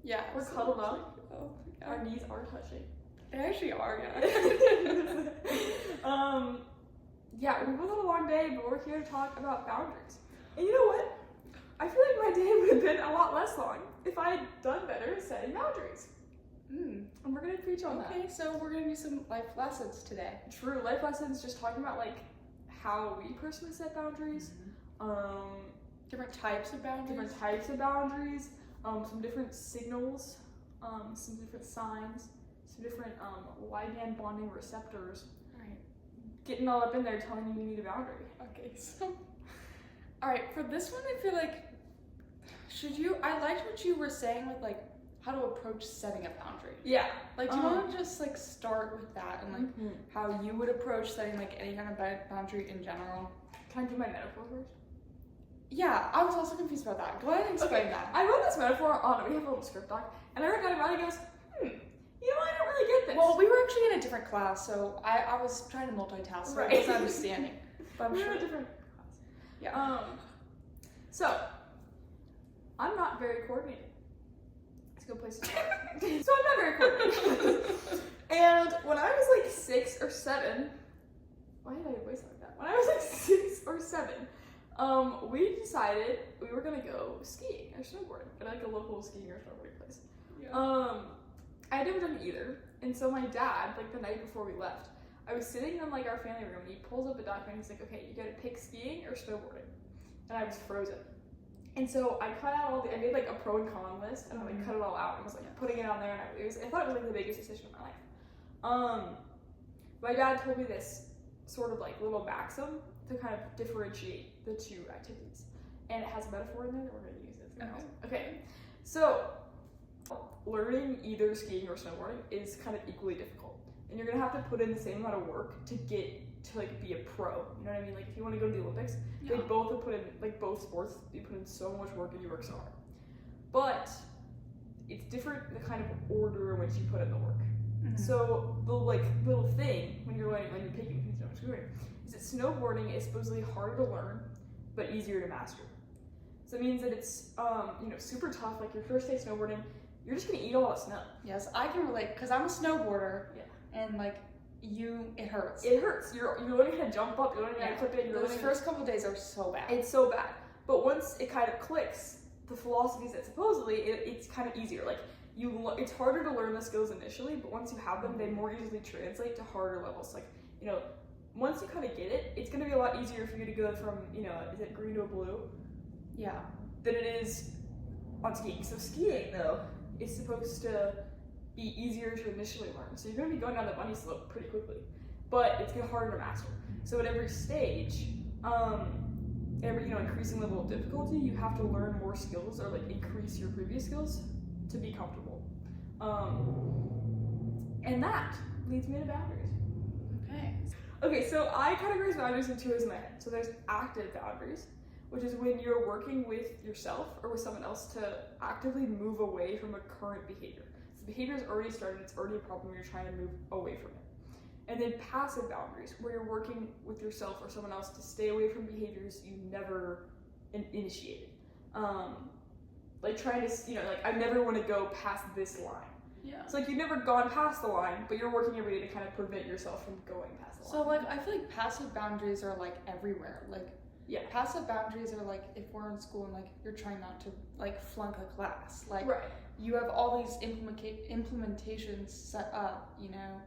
Yeah. We're so cuddled it's up. like, oh, yeah. Our knees are touching. They actually are, yeah. Yeah, we both had a long day, but we're here to talk about boundaries. And you know what? I feel like my day would have been a lot less long if I had done better setting boundaries. And we're gonna preach on that. Okay, so we're gonna do some life lessons today. True, life lessons, just talking about like how we personally set boundaries, Different types of boundaries. different types of boundaries, some different signals, some different signs, some different ligand bonding receptors. Alright. Getting all up in there telling you need a boundary. Okay, so alright, for this one I feel like I liked what you were saying with like how to approach setting a boundary. Yeah. Like, do you want to just like start with that and like how you would approach setting like any kind of boundary in general? Can I do my metaphor first? Yeah, I was also confused about that. Go ahead and explain that. I wrote this metaphor on, we have a little script doc, and I read that and it goes, you know, I don't really get this. Well, we were actually in a different class, so I was trying to multitask, so I was understanding. But I'm we're sure. in a different class. Yeah. So, I'm not very coordinated. It's a good place to start. So I'm not very coordinated. And when I was like 6 or 7, why did I voice like that? When I was like 6 or 7, we decided we were gonna go skiing or snowboarding at like a local skiing or snowboarding place. Yeah. I had never done either, and so my dad, like the night before we left, I was sitting in like our family room, and he pulls up a document, and he's like, "Okay, you gotta pick skiing or snowboarding," and I was frozen. And so I cut out I made like a pro and con list, and I like cut it all out and was like putting it on there, and I thought it was like the biggest decision of my life. My dad told me this sort of like little maxim to kind of differentiate the two activities, and it has a metaphor in there that we're going to use. It's gonna be awesome. Okay, so learning either skiing or snowboarding is kind of equally difficult, and you're gonna have to put in the same amount of work to get to like be a pro. You know what I mean? Like if you want to go to the Olympics, they both have put in, like both sports, you put in so much work and you work so hard. But it's different the kind of order in which you put in the work. So the like little thing when you're picking between snowboarding is that snowboarding is supposedly harder to learn but easier to master. So it means that it's super tough. Like your first day snowboarding, you're just gonna eat a lot of snow. Yes, I can relate because I'm a snowboarder. Yeah. And like it hurts. It hurts. You're learning how to jump up. You're learning how to clip it. Those first couple days are so bad. It's so bad. But once it kind of clicks, the philosophy is that supposedly it's kind of easier. Like it's harder to learn the skills initially, but once you have them, they more easily translate to harder levels. Like once you kind of get it, it's gonna be a lot easier for you to go from is it green to a blue? Yeah. Than it is on skiing. So skiing though is supposed to be easier to initially learn. So you're going to be going down the bunny slope pretty quickly, but it's going to be harder to master. So at every stage, every increasing level of difficulty, you have to learn more skills or like increase your previous skills to be comfortable. And that leads me to boundaries. Okay, so I categorize boundaries in two ways in my head. So there's active boundaries, which is when you're working with yourself or with someone else to actively move away from a current behavior. So the behavior's already started, it's already a problem, you're trying to move away from it. And then passive boundaries, where you're working with yourself or someone else to stay away from behaviors you never initiated. Like trying to, I never want to go past this line. Yeah. So like you've never gone past the line, but you're working every day to kind of prevent yourself from going past the line. So like I feel like passive boundaries are like everywhere. Like passive boundaries are like if we're in school and like you're trying not to like flunk a class. Like you have all these implementations set up,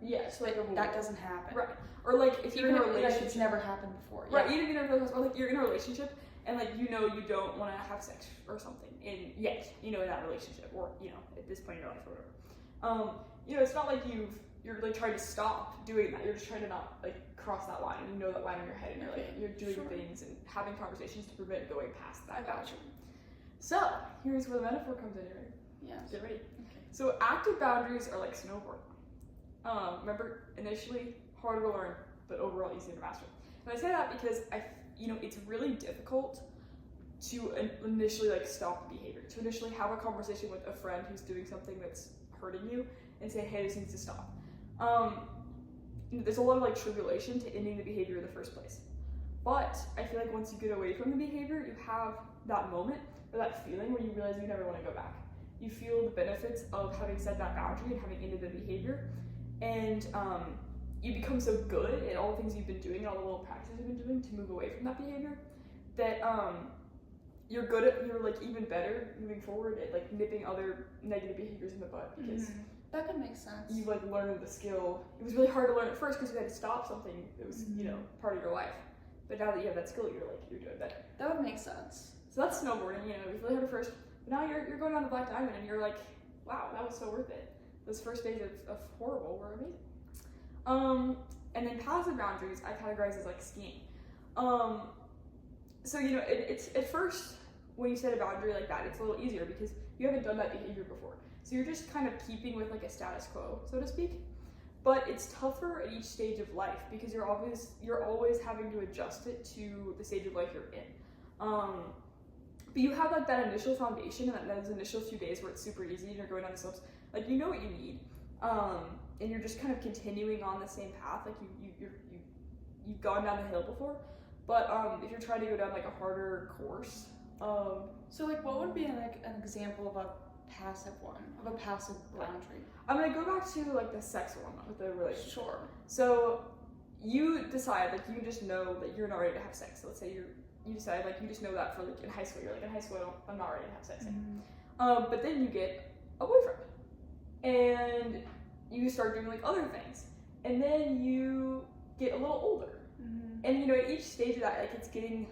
Yes, but that doesn't happen. Right. Or like if you're in a relationship, it's never happened before. Right. Even if or like you're in a relationship and like you don't want to have sex or something in that relationship or at this point in your life or whatever. It's not like you're like trying to stop doing that. You're just trying to not like cross that line, and you know that line in your head, and you're doing things and having conversations to prevent going past that. I got you. So here's where the metaphor comes in. Yeah. Get ready. Okay. So active boundaries are like snowboarding. Remember, initially harder to learn, but overall easier to master. And I say that because it's really difficult to initially like stop the behavior, to initially have a conversation with a friend who's doing something that's hurting you and say, hey, this needs to stop. There's a lot of like tribulation to ending the behavior in the first place. But I feel like once you get away from the behavior, you have that moment or that feeling where you realize you never want to go back. you feel the benefits of having set that boundary and having ended the behavior, and you become so good at all the things you've been doing and all the little practices you've been doing to move away from that behavior that you're good at, you're like even better moving forward at like nipping other negative behaviors in the bud, because that could make sense. You like learned the skill. It was really hard to learn at first because you had to stop something that was you know part of your life, but now that you have that skill, you're doing better. That would make sense. So that's snowboarding. You know, it was really hard at first, but now you're going down the Black Diamond and you're like, wow, that was so worth it. Those first days of horrible were amazing. And then passive boundaries I categorize as like skiing. So you know, it's at first when you set a boundary like that, it's a little easier because you haven't done that behavior before. So you're just kind of keeping with like a status quo, so to speak. But it's tougher at each stage of life because you're always having to adjust it to the stage of life you're in. But you have like that initial foundation and those initial few days where it's super easy and you're going down the slopes. Like you know what you need, and you're just kind of continuing on the same path. Like you've gone down the hill before. But if you're trying to go down like a harder course, so like what would be like an example of a passive boundary? I'm gonna go back to like the sex one with the relationship. Sure. So you decide like you just know that you're not ready to have sex. So let's say you decide like you just know that for like in high school you're like in high school I'm not ready to have sex anymore. But then you get a boyfriend and you start doing like other things, and then you get a little older. And you know, at each stage of that, like it's getting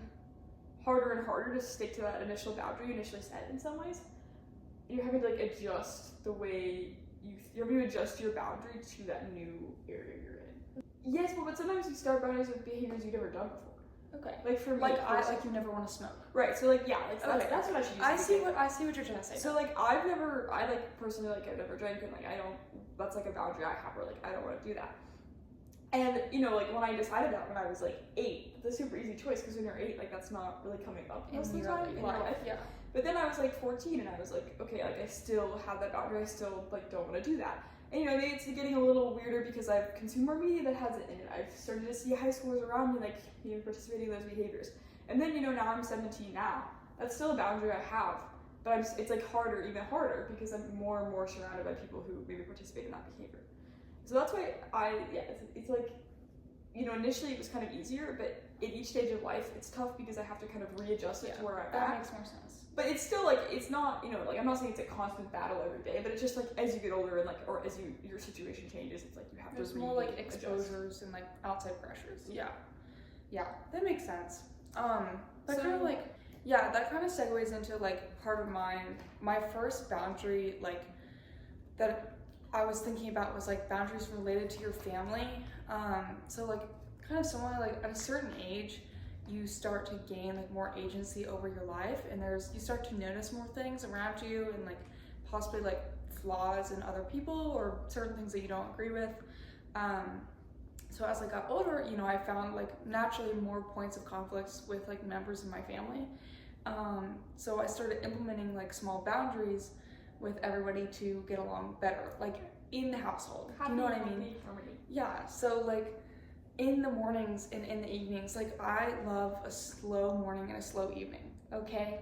harder and harder to stick to that initial boundary you initially set in some ways. You're having to like adjust the way you're having to adjust your boundary to that new area you're in. Yes, but sometimes you start boundaries with behaviors you've never done before. Okay. Like for me, like you never want to smoke. Right. So like that's what I should use. I see what you're trying to say. So like I personally like I've never drank, and like I don't. That's like a boundary I have where like I don't want to do that. And, you know, like, when I decided that when I was, like, 8, it's a super easy choice, because when you're 8, like, that's not really coming up most of the time in your life. Yeah. But then I was, like, 14, and I was like, okay, like, I still have that boundary, I still, like, don't want to do that. And, you know, maybe it's getting a little weirder because I've consumed more media that has it in it. I've started to see high schoolers around me, like, you know, participating in those behaviors. And then, you know, now I'm 17 now. That's still a boundary I have, but it's, like, even harder, because I'm more and more surrounded by people who maybe participate in that behavior. So that's why it's like, you know, initially it was kind of easier, but at each stage of life, it's tough because I have to kind of readjust it to where I'm at. That makes more sense. But it's still like, it's not, you know, like I'm not saying it's a constant battle every day, but it's just like as you get older and like, or as your situation changes, it's like you have There's more like exposures and like outside pressures. Yeah. Yeah, that makes sense. That kind of like, yeah, that kind of segues into like part of my first boundary, like that I was thinking about was like boundaries related to your family. So like kind of similar, like at a certain age, you start to gain like more agency over your life, and you start to notice more things around you and like possibly like flaws in other people or certain things that you don't agree with. So as I got older, you know, I found like naturally more points of conflicts with like members of my family. So I started implementing like small boundaries with everybody to get along better, like in the household. Do you know what I mean? Yeah, so like in the mornings and in the evenings, like I love a slow morning and a slow evening, okay?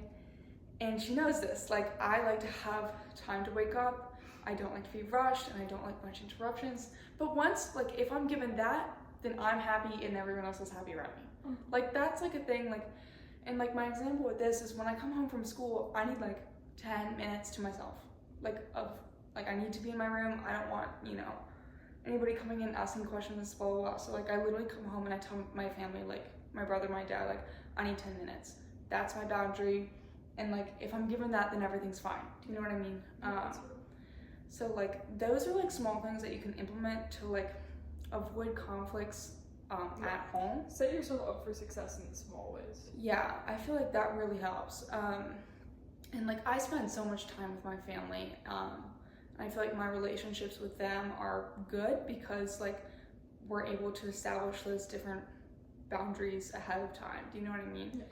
And she knows this, like I like to have time to wake up, I don't like to be rushed, and I don't like much interruptions. But once, like if I'm given that, then I'm happy and everyone else is happy around me. Like that's like a thing, like, and like my example with this is when I come home from school, I need like 10 minutes to myself. Like I need to be in my room. I don't want, you know, anybody coming in asking questions, blah, blah, blah. So like I literally come home and I tell my family, like my brother, my dad, like I need 10 minutes. That's my boundary. And like if I'm given that, then everything's fine. Do you know what I mean? So like those are like small things that you can implement to like avoid conflicts at home. Set yourself up for success in small ways. Yeah, I feel like that really helps. And like I spend so much time with my family. I feel like my relationships with them are good because like we're able to establish those different boundaries ahead of time. Do you know what I mean?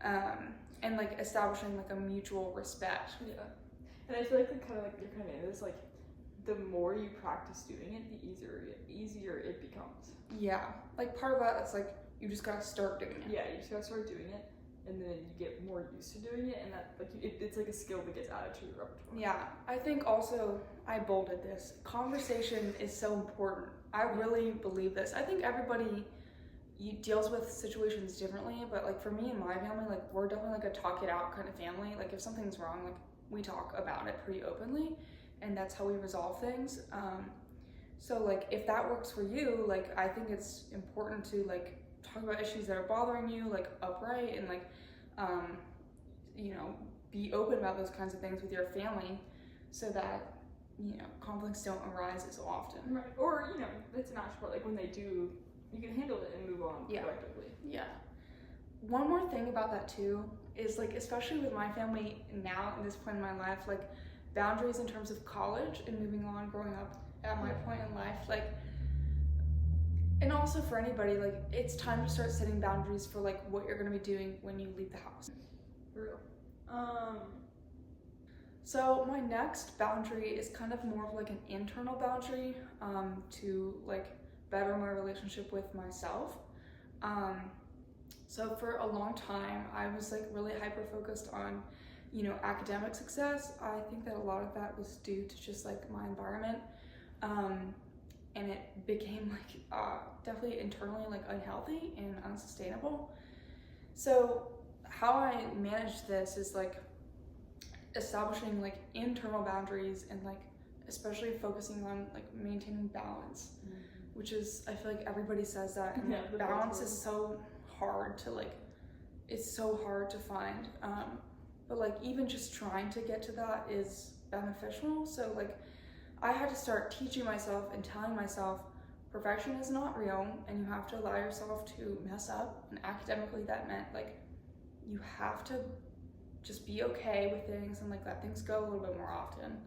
Yeah. And like establishing like a mutual respect. Yeah. And I feel like you're kind of in this, like the more you practice doing it, the easier it becomes. Yeah. Like part of that is like you just gotta start doing it. Yeah, you just gotta start doing it. and then you get more used to doing it, and that like it's like a skill that gets added to your repertoire. Yeah, I think also I bolded this. Conversation is so important. I really believe this. I think everybody deals with situations differently, but like for me and my family, like we're definitely like a talk it out kind of family. Like if something's wrong, like we talk about it pretty openly, and that's how we resolve things. So like if that works for you, like I think it's important to like talk about issues that are bothering you, like upright, and like you know, be open about those kinds of things with your family, so that you know conflicts don't arise as often. Right. Or you know, it's a natural. Like when they do, you can handle it and move on collectively. Yeah. One more thing about that too is like, especially with my family now at this point in my life, like boundaries in terms of college and moving on, growing up at my point in life, like, and also for anybody, like it's time to start setting boundaries for like what you're going to be doing when you leave the house. For real. So my next boundary is kind of more of like an internal boundary to like better my relationship with myself. So for a long time, I was like really hyper focused on, you know, academic success. I think that a lot of that was due to just like my environment. And it became like definitely internally like unhealthy and unsustainable. So how I manage this is like establishing like internal boundaries and like especially focusing on like maintaining balance, which is, I feel like everybody says that, and like balance is so hard to like, it's so hard to find, but like even just trying to get to that is beneficial. So like I had to start teaching myself and telling myself perfection is not real, and you have to allow yourself to mess up, and academically that meant like you have to just be okay with things and like let things go a little bit more often.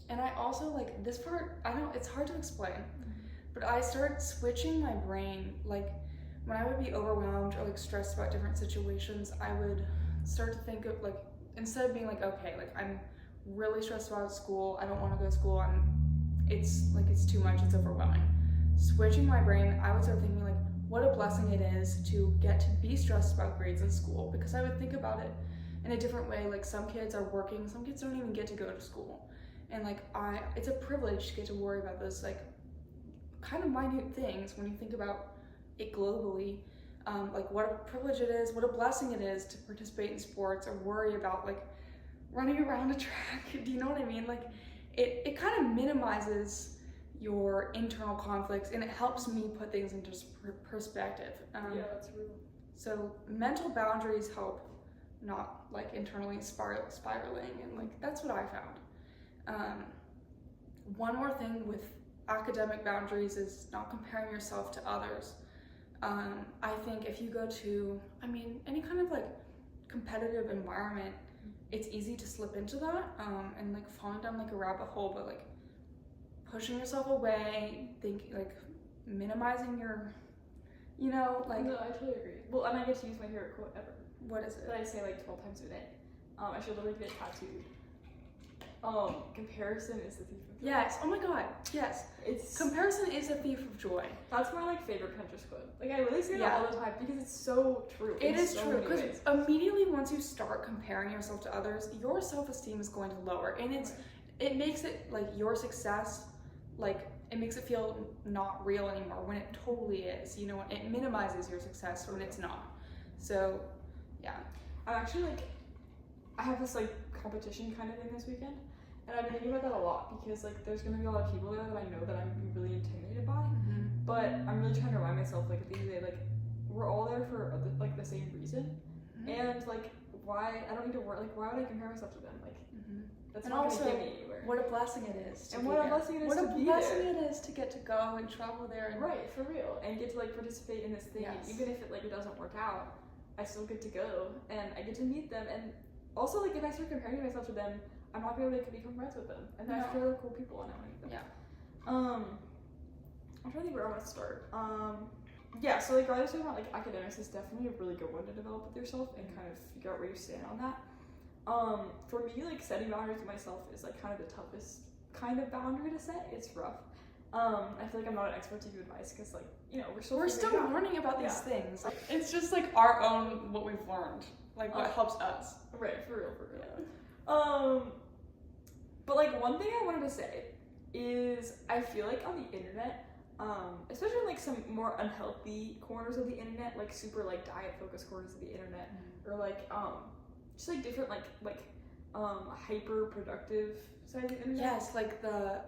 And I also like this part, I know it's hard to explain, but I started switching my brain. Like when I would be overwhelmed or like stressed about different situations, I would start to think of like, instead of being like, okay, like I'm really stressed about school, I don't want to go to school, it's too much, it's overwhelming. Switching my brain, I would start thinking like, what a blessing it is to get to be stressed about grades in school, because I would think about it in a different way. Like some kids are working, some kids don't even get to go to school, and like it's a privilege to get to worry about those like kind of minute things when you think about it globally. Like what a privilege it is, what a blessing it is to participate in sports or worry about like running around a track. Do you know what I mean? Like it kind of minimizes your internal conflicts, and it helps me put things into perspective. Yeah, that's real. So mental boundaries help not like internally spiraling, and like that's what I found. One more thing with academic boundaries is not comparing yourself to others. I think if you go to, any kind of like competitive environment, it's easy to slip into that and like falling down like a rabbit hole, but like pushing yourself away, like minimizing your, like. No, I totally agree. Well, and I get to use my favorite quote ever. What is it? That I say like 12 times a day. I should literally get it tattooed. Comparison is the thief of joy. Yes. Oh my God. Yes. Comparison is a thief of joy. That's my like favorite Pinterest quote. Like I really say that all the time because it's so true. It is true, because immediately once you start comparing yourself to others, your self-esteem is going to lower, and it makes it like your success, like it makes it feel not real anymore when it totally is. It minimizes your success when it's not. So, yeah. I'm actually like, I have this like competition kind of thing this weekend, and I've been thinking about that a lot because like there's gonna be a lot of people there that I know that I'm really intimidated by. But I'm really trying to remind myself like at the end of the day, like we're all there for like the same reason, and like why I don't need to work. Like why would I compare myself to them? Like that's not gonna get me anywhere. What a blessing it is to and what a blessing it is to be there. What a blessing it is to get to go and travel there. And right, for real, and get to like participate in this thing. Yes. Even if it doesn't work out, I still get to go and I get to meet them. And also like if I start comparing myself to them, I'm not gonna be able to become friends with them. And they're actually really cool people, and I want to meet them. Yeah. I'm trying to think where I want to start. Yeah, so like I was talking about like academics is definitely a really good one to develop with yourself and kind of figure out where you stand on that. For me, like setting boundaries with myself is like kind of the toughest kind of boundary to set. It's rough. I feel like I'm not an expert to give advice because, like, you know, we're still learning about these things. Like, it's just like our own, what we've learned, like what helps us. Right, for real. Yeah. But like one thing I wanted to say is I feel like on the internet, especially in like some more unhealthy corners of the internet, like super like diet focused corners of the internet, or like just like different like hyper productive side of the internet. Yes, like the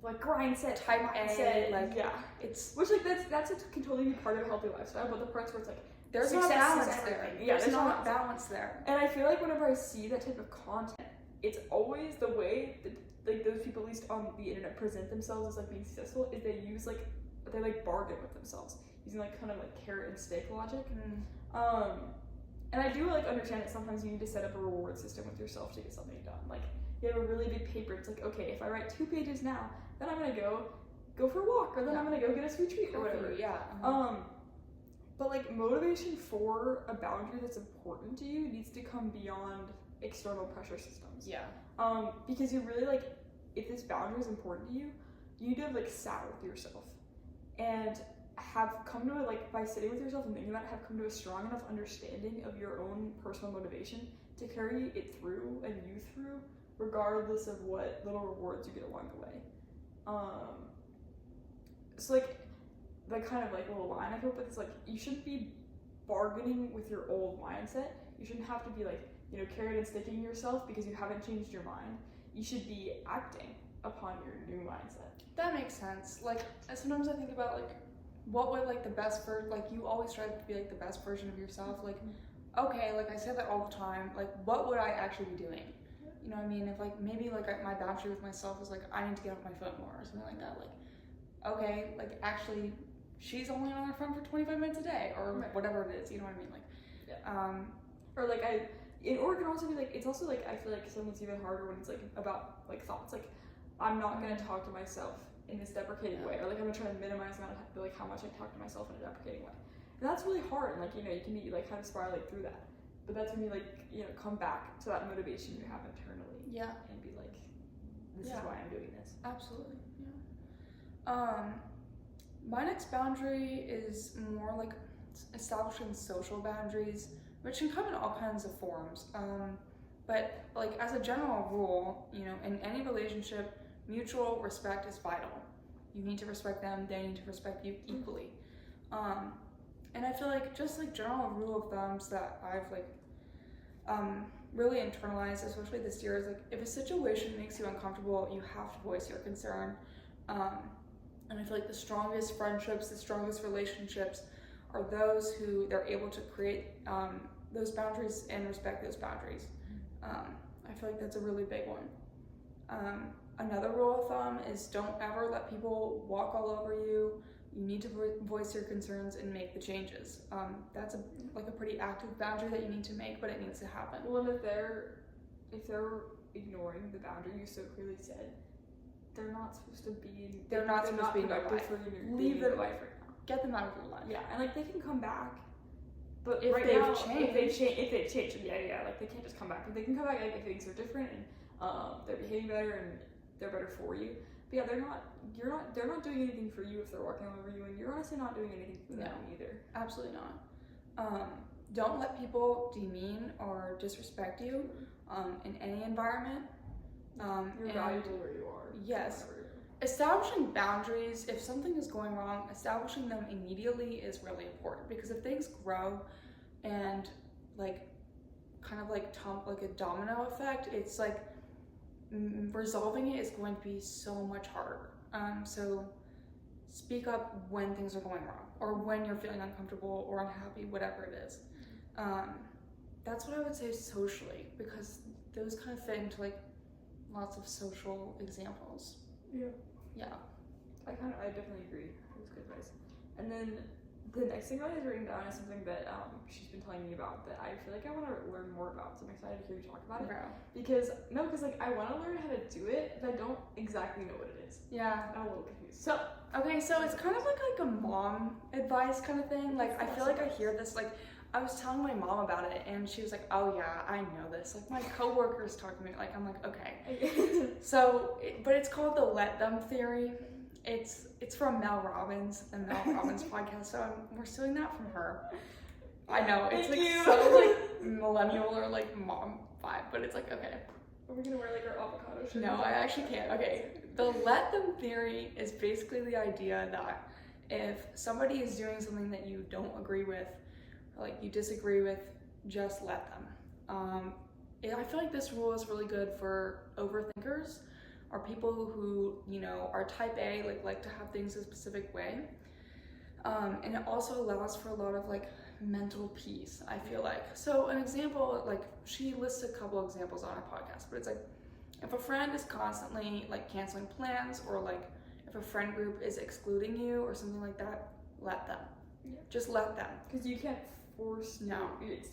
like grind set, type A, like it's which like that's can totally be part of a healthy lifestyle, but the parts where it's like there's not balance there. Yeah, there's not balance there. And I feel like whenever I see that type of content, it's always the way that like those people, at least on the internet, present themselves as like being successful is they use like they like bargain with themselves using like kind of like carrot and stick logic. And I do like understand that sometimes you need to set up a reward system with yourself to get something done. Like you have a really big paper, it's like, okay, if I write 2 pages now, then I'm gonna go for a walk, or then I'm gonna go get a sweet treat or whatever. Yeah. But like motivation for a boundary that's important to you needs to come beyond external pressure systems. Yeah. Because you really like, if this boundary is important to you, you need to have like sat with yourself and have come to it, like by sitting with yourself and thinking about it, have come to a strong enough understanding of your own personal motivation to carry it through and you through, regardless of what little rewards you get along the way. So like the kind of like little line I hope is like, you shouldn't be bargaining with your old mindset. You shouldn't have to be like, you know, carrot and sticking yourself because you haven't changed your mind. You should be acting upon your new mindset. That makes sense. Like sometimes I think about like what would like the best like you always strive to be like the best version of yourself. Like okay, like I say that all the time. Like what would I actually be doing? You know what I mean? If like maybe like my boundary with myself is like I need to get off my phone more or something like that. Like okay, like actually she's only on her phone for 25 minutes a day or whatever it is. You know what I mean? Like or like or it can also be like, it's also like I feel like something's even harder when it's like about like thoughts. Like I'm not gonna talk to myself in this deprecating way, or like I'm gonna try to minimize the amount of like how much I talk to myself in a deprecating way. And that's really hard. And like, you know, you can be like kind of spiraling through that. But that's when you like, you know, come back to that motivation you have internally. Yeah. And be like, this is why I'm doing this. Absolutely. Yeah. My next boundary is more like establishing social boundaries, which can come in all kinds of forms. But like as a general rule, you know, in any relationship, mutual respect is vital. You need to respect them, they need to respect you equally. And I feel like just like general rule of thumbs that I've like really internalized, especially this year, is like if a situation makes you uncomfortable, you have to voice your concern. And I feel like the strongest friendships, the strongest relationships are those who they're able to create those boundaries and respect those boundaries. I feel like that's a really big one. Another rule of thumb is don't ever let people walk all over you. You need to voice your concerns and make the changes. That's a pretty active boundary that you need to make, but it needs to happen. Well, if they're ignoring the boundary you so clearly said, they're not supposed to be. They're not supposed to be in your life. Leave their life right now. Get them out of your life. Yeah, and like they can come back, but if right they've now, changed, if they've changed, yeah, like they can't just come back. But they can come back like if things are different and they're behaving better and they're better for you. But yeah, they're not doing anything for you if they're walking all over you, and you're honestly not doing anything for them either. Absolutely not. Don't let people demean or disrespect you in any environment. You're valuable where you are. Yes. Establishing boundaries, if something is going wrong, establishing them immediately is really important, because if things grow and like kind of like a domino effect, it's like resolving it is going to be so much harder. So speak up when things are going wrong, or when you're feeling uncomfortable or unhappy, whatever it is. That's what I would say socially, because those kind of fit into like lots of social examples. Yeah. I definitely agree. It was good advice. And then the next thing I has written down is something that she's been telling me about that I feel like I want to learn more about. So I'm excited to hear you talk about it. Because like I want to learn how to do it, but I don't exactly know what it is. Yeah. I'm a little confused. So it's kind of like a mom advice kind of thing. Like I feel like I hear this, like I was telling my mom about it and she was like, oh yeah, I know this. Like my coworkers talk to me, like I'm like, okay. So, but it's called the let them theory. It's from Mel Robbins, the Mel Robbins podcast. So we're stealing that from her. I know it's Thank like you. so like millennial or like mom vibe, but it's like okay. Are we gonna wear like our avocado shirt? No, I actually can't. Okay, the let them theory is basically the idea that if somebody is doing something that you don't agree with, or like you disagree with, just let them. I feel like this rule is really good for overthinkers, or people who, you know, are type A, like to have things a specific way. And it also allows for a lot of like mental peace, I feel like. So an example, like she lists a couple examples on her podcast, but it's like if a friend is constantly like canceling plans, or like if a friend group is excluding you or something like that, let them. Yeah. Just let them. Because you can't force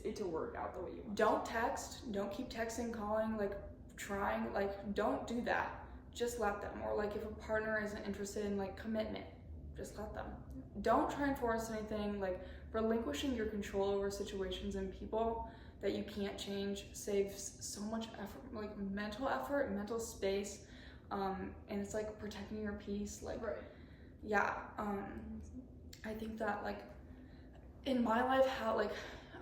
it to work out the way you want. Don't text. Don't keep texting, calling, like trying. Like don't do that. Just let them. Or like if a partner isn't interested in like commitment, just let them. Don't try and force anything. Like relinquishing your control over situations and people that you can't change saves so much effort, like mental effort, mental space, and it's like protecting your peace. Like, right. Yeah. I think that like in my life, how like,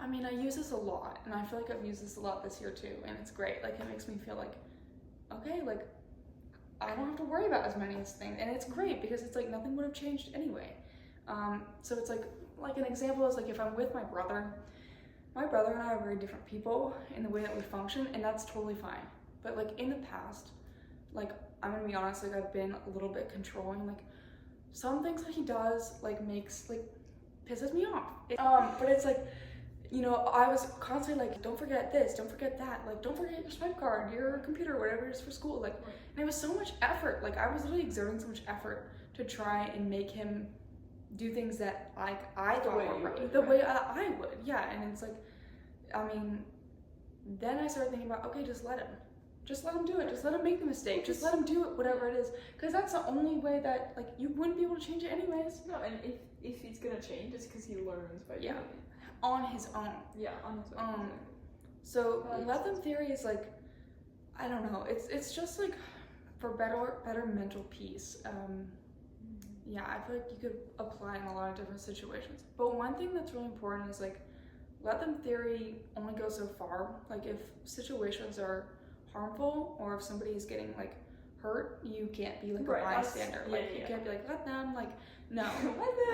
I mean, I use this a lot, and I feel like I've used this a lot this year too, and it's great. Like it makes me feel like, okay, like I don't have to worry about as many things, and it's great because it's like nothing would have changed anyway. So it's like an example is like if I'm with my brother and I are very different people in the way that we function, and that's totally fine. But like in the past, like I'm gonna be honest, like I've been a little bit controlling. Like some things that he does like pisses me off. But it's like, you know, I was constantly like, don't forget this, don't forget that, like don't forget your swipe card, your computer, whatever it is for school. Like, and it was so much effort. Like I was really exerting so much effort to try and make him do things that I thought were right, the way I would, yeah. And it's like, I mean, then I started thinking about, okay, just let him do it, just let him make the mistake, just let him do it, whatever it is, because that's the only way that like you wouldn't be able to change it anyways. No, and if he's gonna change, it's because he learns by doing it on his own. Yeah, on his own. So let them theory is like, I don't know, it's just like for better mental peace. Yeah, I feel like you could apply in a lot of different situations. But one thing that's really important is like, let them theory only goes so far. Like if situations are harmful, or if somebody is getting like hurt, you can't be like a bystander. Like you can't be like, let them, like no.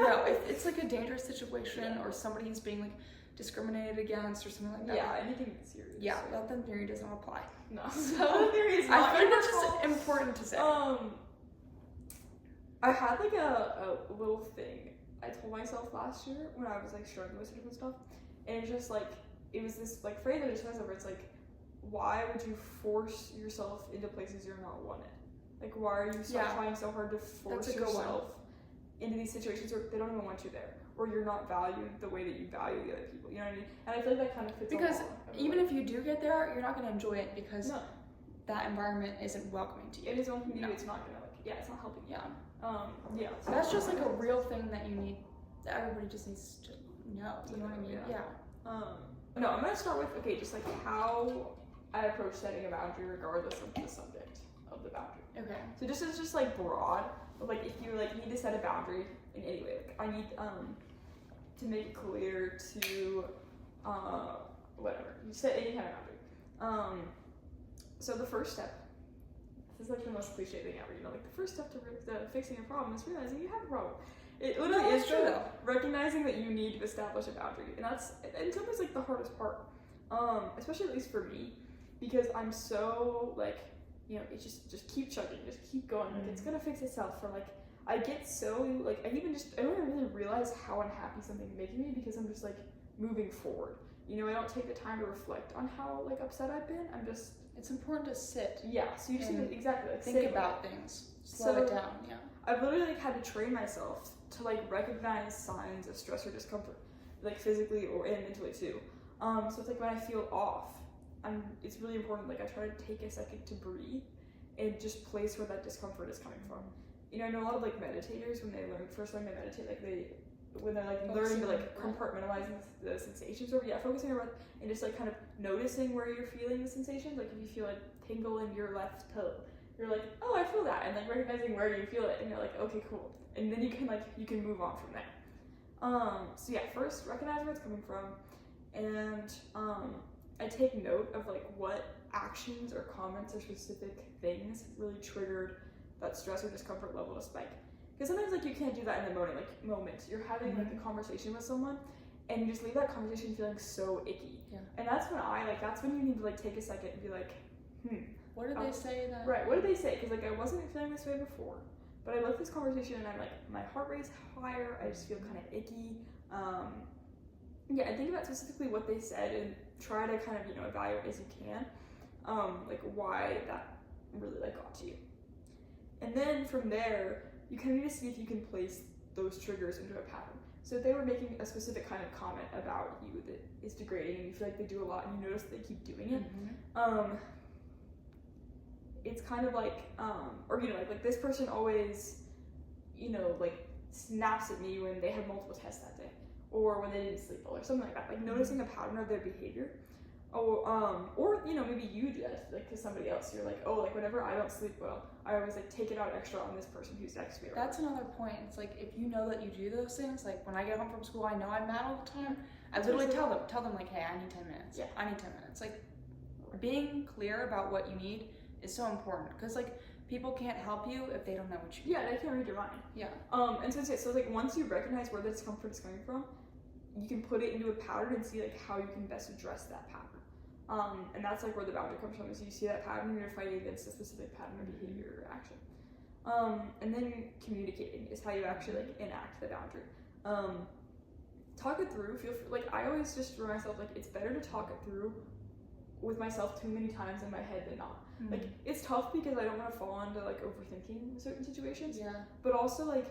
No, if it's like a dangerous situation or somebody's being like discriminated against or something like that. Yeah, anything serious. Yeah, let them theory doesn't apply. No. Let them theory is not. I think that's just important to say. I had like a little thing I told myself last year when I was like struggling with different stuff, and it's just like, it was this like phrase I just said where it's like, why would you force yourself into places you're not wanted? Like why are you trying so hard to force yourself into these situations where they don't even want you there, or you're not valued the way that you value the other people, you know what I mean? And I feel like that kind of fits because even if you do get there, you're not going to enjoy it because that environment isn't welcoming to you. It is welcoming to you, it's not going to like, it's not helping you. Yeah. So that's just like a real thing that you need, that everybody just needs to know, you know what I mean? Yeah. No, I'm going to start with, okay, just like how I approach setting a boundary regardless of the subject of the boundary. Okay. So this is just like broad, but like if you like need to set a boundary in any way, like I need to make it clear to whatever. You set any kind of boundary. So the first step, this is like the most cliche thing ever, you know, like the first step to fixing a problem is realizing you have a problem. It literally is true. Recognizing that you need to establish a boundary, and that's in some ways like the hardest part, especially at least for me, because I'm so like, you know, it's just keep chugging, just keep going, like it's gonna fix itself. Or like I get so like I don't even really realize how unhappy something's making me because I'm just like moving forward. You know, I don't take the time to reflect on how like upset I've been. It's important to sit. Yeah, so you just exactly like think about things, slow it down. Yeah. I've literally like had to train myself to like recognize signs of stress or discomfort, like physically and mentally too. So it's like when I feel off, it's really important. Like I try to take a second to breathe and just place where that discomfort is coming from. You know, I know a lot of like meditators when they first learn to meditate, like when they're like learning to like compartmentalize the sensations, or focusing on your breath and just like kind of noticing where you're feeling the sensations. Like if you feel a tingle in your left toe, you're like, oh, I feel that, and like recognizing where you feel it, and you're like, okay, cool, and then you can move on from there. So yeah, first recognize where it's coming from, and I take note of like what actions or comments or specific things really triggered that stress or discomfort level to spike. Because sometimes like you can't do that in the moment. You're having like a conversation with someone, and you just leave that conversation feeling so icky. Yeah. And that's when you need to like take a second and be like, what did they say then? Right, what did they say? Because like I wasn't feeling this way before, but I left this conversation and I'm like, my heart rate's higher, I just feel kind of icky. Yeah, and think about specifically what they said and try to kind of, evaluate as you can, like why that really like got to you. And then from there, you kind of need to see if you can place those triggers into a pattern. So if they were making a specific kind of comment about you that is degrading and you feel like they do a lot and you notice that they keep doing it, it's kind of like, or like this person always, like snaps at me when they had multiple tests that day, or when they didn't sleep well, or something like that. Like noticing a pattern of their behavior, or maybe you do that like to somebody else. You're like, oh, like whenever I don't sleep well, I always like take it out extra on this person who's next to me. That's another point. It's like if you know that you do those things, like when I get home from school, I know I'm mad all the time. I literally tell them like, hey, I need 10 minutes. Yeah, I need 10 minutes. Like being clear about what you need is so important, because like people can't help you if they don't know what you need. Yeah, they can't read your mind. Yeah. And so like once you recognize where the discomfort is coming from, you can put it into a pattern and see like how you can best address that pattern. And that's like where the boundary comes from, is you see that pattern and you're fighting against a specific pattern of behavior or action. And then communicating is how you actually like enact the boundary. Talk it through. Like I always just remind myself like it's better to talk it through with myself too many times in my head than not. Like it's tough because I don't want to fall into like overthinking certain situations. Yeah. But also like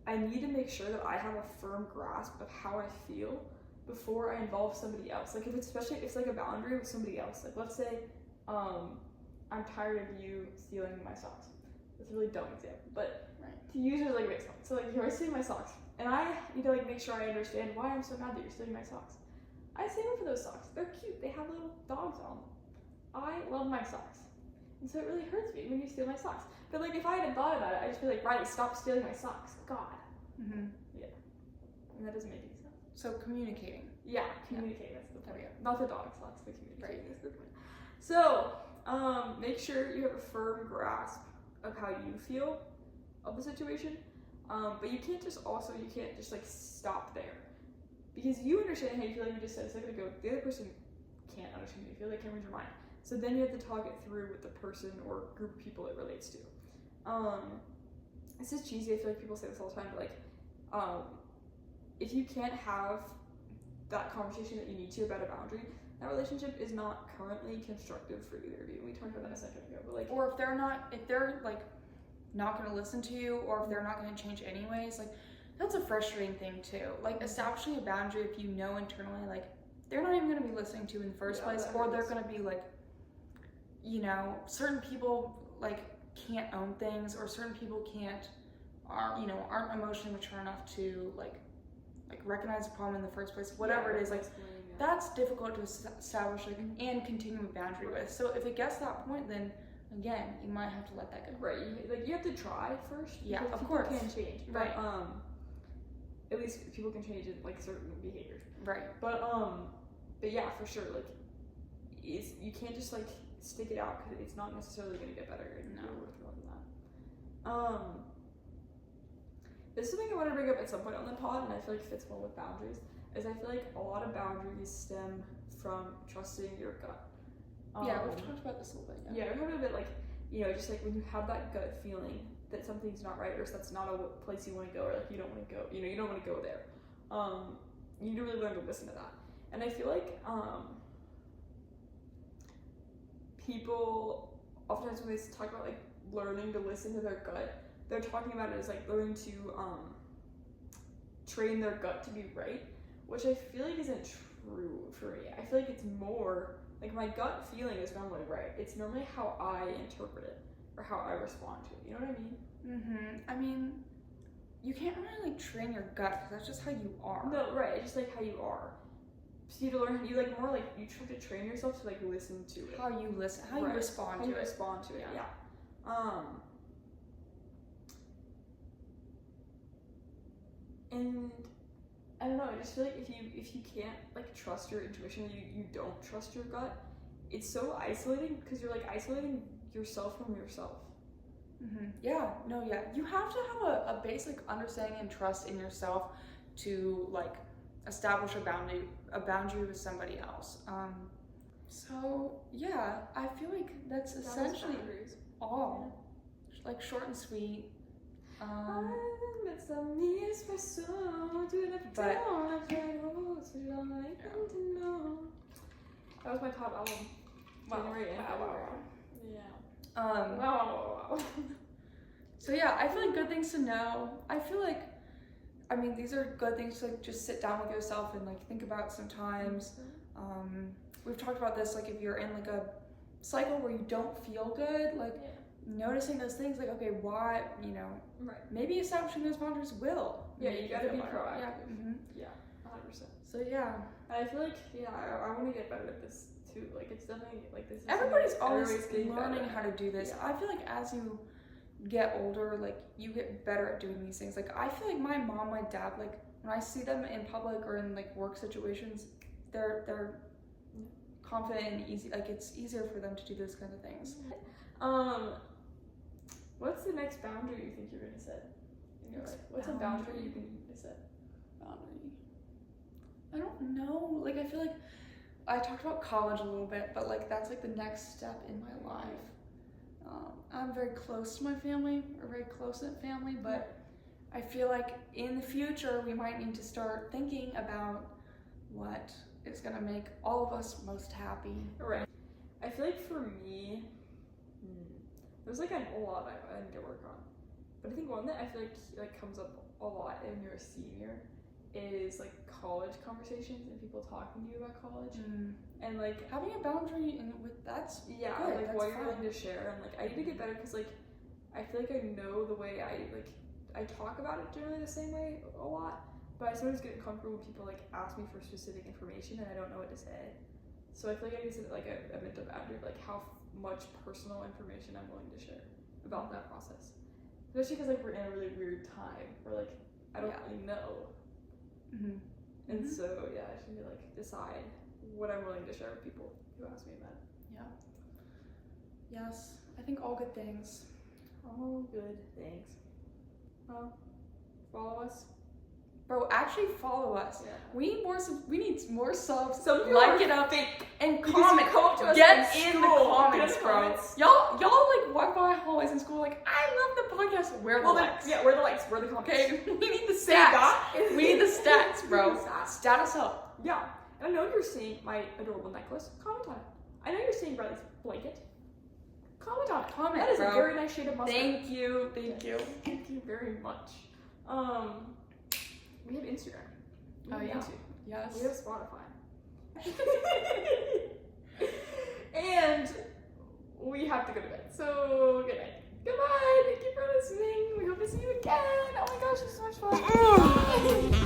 I need to make sure that I have a firm grasp of how I feel before I involve somebody else. Like especially if it's like a boundary with somebody else. Like let's say I'm tired of you stealing my socks. That's a really dumb example, but to use it as like an example. So like you're stealing my socks, and I need to like make sure I understand why I'm so mad that you're stealing my socks. I save up for those socks. They're cute. They have little dogs on them. I love my socks. And so it really hurts me when you steal my socks. But like if I hadn't thought about it, I'd just be like, Riley, stop stealing my socks. God. Yeah. And that doesn't make any sense. So communicating. Yeah, communicating. That's the point. Not the dog socks, the communicating is the point. So make sure you have a firm grasp of how you feel of the situation. But you can't just like stop there. Because you understand how you feel, like you just said a second ago, the other person can't understand how you feel, they can't read your mind. So then you have to talk it through with the person or group of people it relates to. This is cheesy, I feel like people say this all the time, but like, if you can't have that conversation that you need to about a boundary, that relationship is not currently constructive for either of you. We talked about that a second ago, but like, or if they're like not going to listen to you, or if they're not going to change anyways, like that's a frustrating thing too. Like establishing a boundary if you know internally like they're not even going to be listening to you in the first place, or they're going to be like, certain people like can't own things, or certain people aren't emotionally mature enough to like recognize the problem in the first place. Whatever it is, like that's difficult to establish like and continue a boundary with. So if it gets to that point, then again you might have to let that go. Right. You have to try first. Yeah, of course. People can change. Right. But, at least people can change in like certain behaviors. Right. But yeah, for sure. Like, you can't just like stick it out because it's not necessarily going to get better. And you're worth more than that. This is something I want to bring up at some point on the pod, and I feel like fits well with boundaries. Is I feel like a lot of boundaries stem from trusting your gut. Yeah, we've talked about this a little bit. Yeah, we've talked about it, like, just like when you have that gut feeling that something's not right, or that's not a place you want to go, or like you don't want to go, you don't want to go there. You need to really learn to listen to that. And I feel like people oftentimes when they talk about like learning to listen to their gut, they're talking about it as like learning to train their gut to be right, which I feel like isn't true for me. I feel like it's more like my gut feeling is normally right. It's normally how I interpret it or how I respond to it. You know what I mean? I mean, you can't really like train your gut because that's just how you are. No, right. It's just like how you are. So you have to learn. You like more like you try to train yourself to like listen to it. How you listen. How you respond to it. How you respond to it. Yeah. And I don't know, I just feel like if you can't like trust your intuition, you don't trust your gut, it's so isolating because you're like isolating yourself from yourself. Yeah, no, yeah. You have to have a basic understanding and trust in yourself to like establish a boundary with somebody else. So yeah, I feel like that's essentially all. Like short and sweet. But that was my top album. January and February. Yeah. Wow. So yeah, I feel like good things to know. I feel like, I mean, these are good things to like just sit down with yourself and like think about sometimes. We've talked about this, like if you're in like a cycle where you don't feel good, like noticing those things, like okay, why, you know, maybe establishing those boundaries will. Yeah, you gotta be proactive. Yeah. 100%. So yeah. And I feel like, I want to get better at this too. Like it's definitely like this. Everybody's always learning how to do this. I feel like as you get older, like you get better at doing these things. Like I feel like my mom, my dad, like when I see them in public or in like work situations, they're confident and easy. Like it's easier for them to do those kinds of things. What's the next boundary you think you're gonna set in your life? What's a boundary you can set? Boundary. I don't know. Like I feel like I talked about college a little bit, but like that's like the next step in my life. I'm very close to my family, or very close-knit family, but I feel like in the future we might need to start thinking about what is gonna make all of us most happy. Right. I feel like for me, there's like a lot I need to work on, but I think one that I feel like comes up a lot when you're a senior is like college conversations and people talking to you about college, and like having a boundary and with that's good, like that's what you're willing to share. And like I need to get better because like I feel like I know the way I talk about it generally the same way a lot, but I sometimes get uncomfortable when people like ask me for specific information and I don't know what to say. So I feel like I need to set like a mental boundary of like how much personal information I'm willing to share about that process, especially because like we're in a really weird time where like I don't really know. And so I should like decide what I'm willing to share with people who ask me about it. Yes, I think all good things. All good things. Well, follow us. Bro, actually follow us. We need more subs. Some like it up and comment. Get in the comments, bro. Y'all like walk by hallways in school like, I love the podcast. Where the likes? Yeah, where the likes? Where the comments? Okay, we need the stats. We need the stats, bro. Stat us up. Yeah. And I know you're seeing my adorable necklace. Comment on it. I know you're seeing Bradley's blanket. Comment on it. Comment, that is bro. A very nice shade of mustard. Thank you. Thank you. Thank you very much. We have Instagram. YouTube. Yes. We have Spotify. And we have to go to bed. So good night. Goodbye. Thank you for listening. We hope to see you again. Oh my gosh, it's so much fun.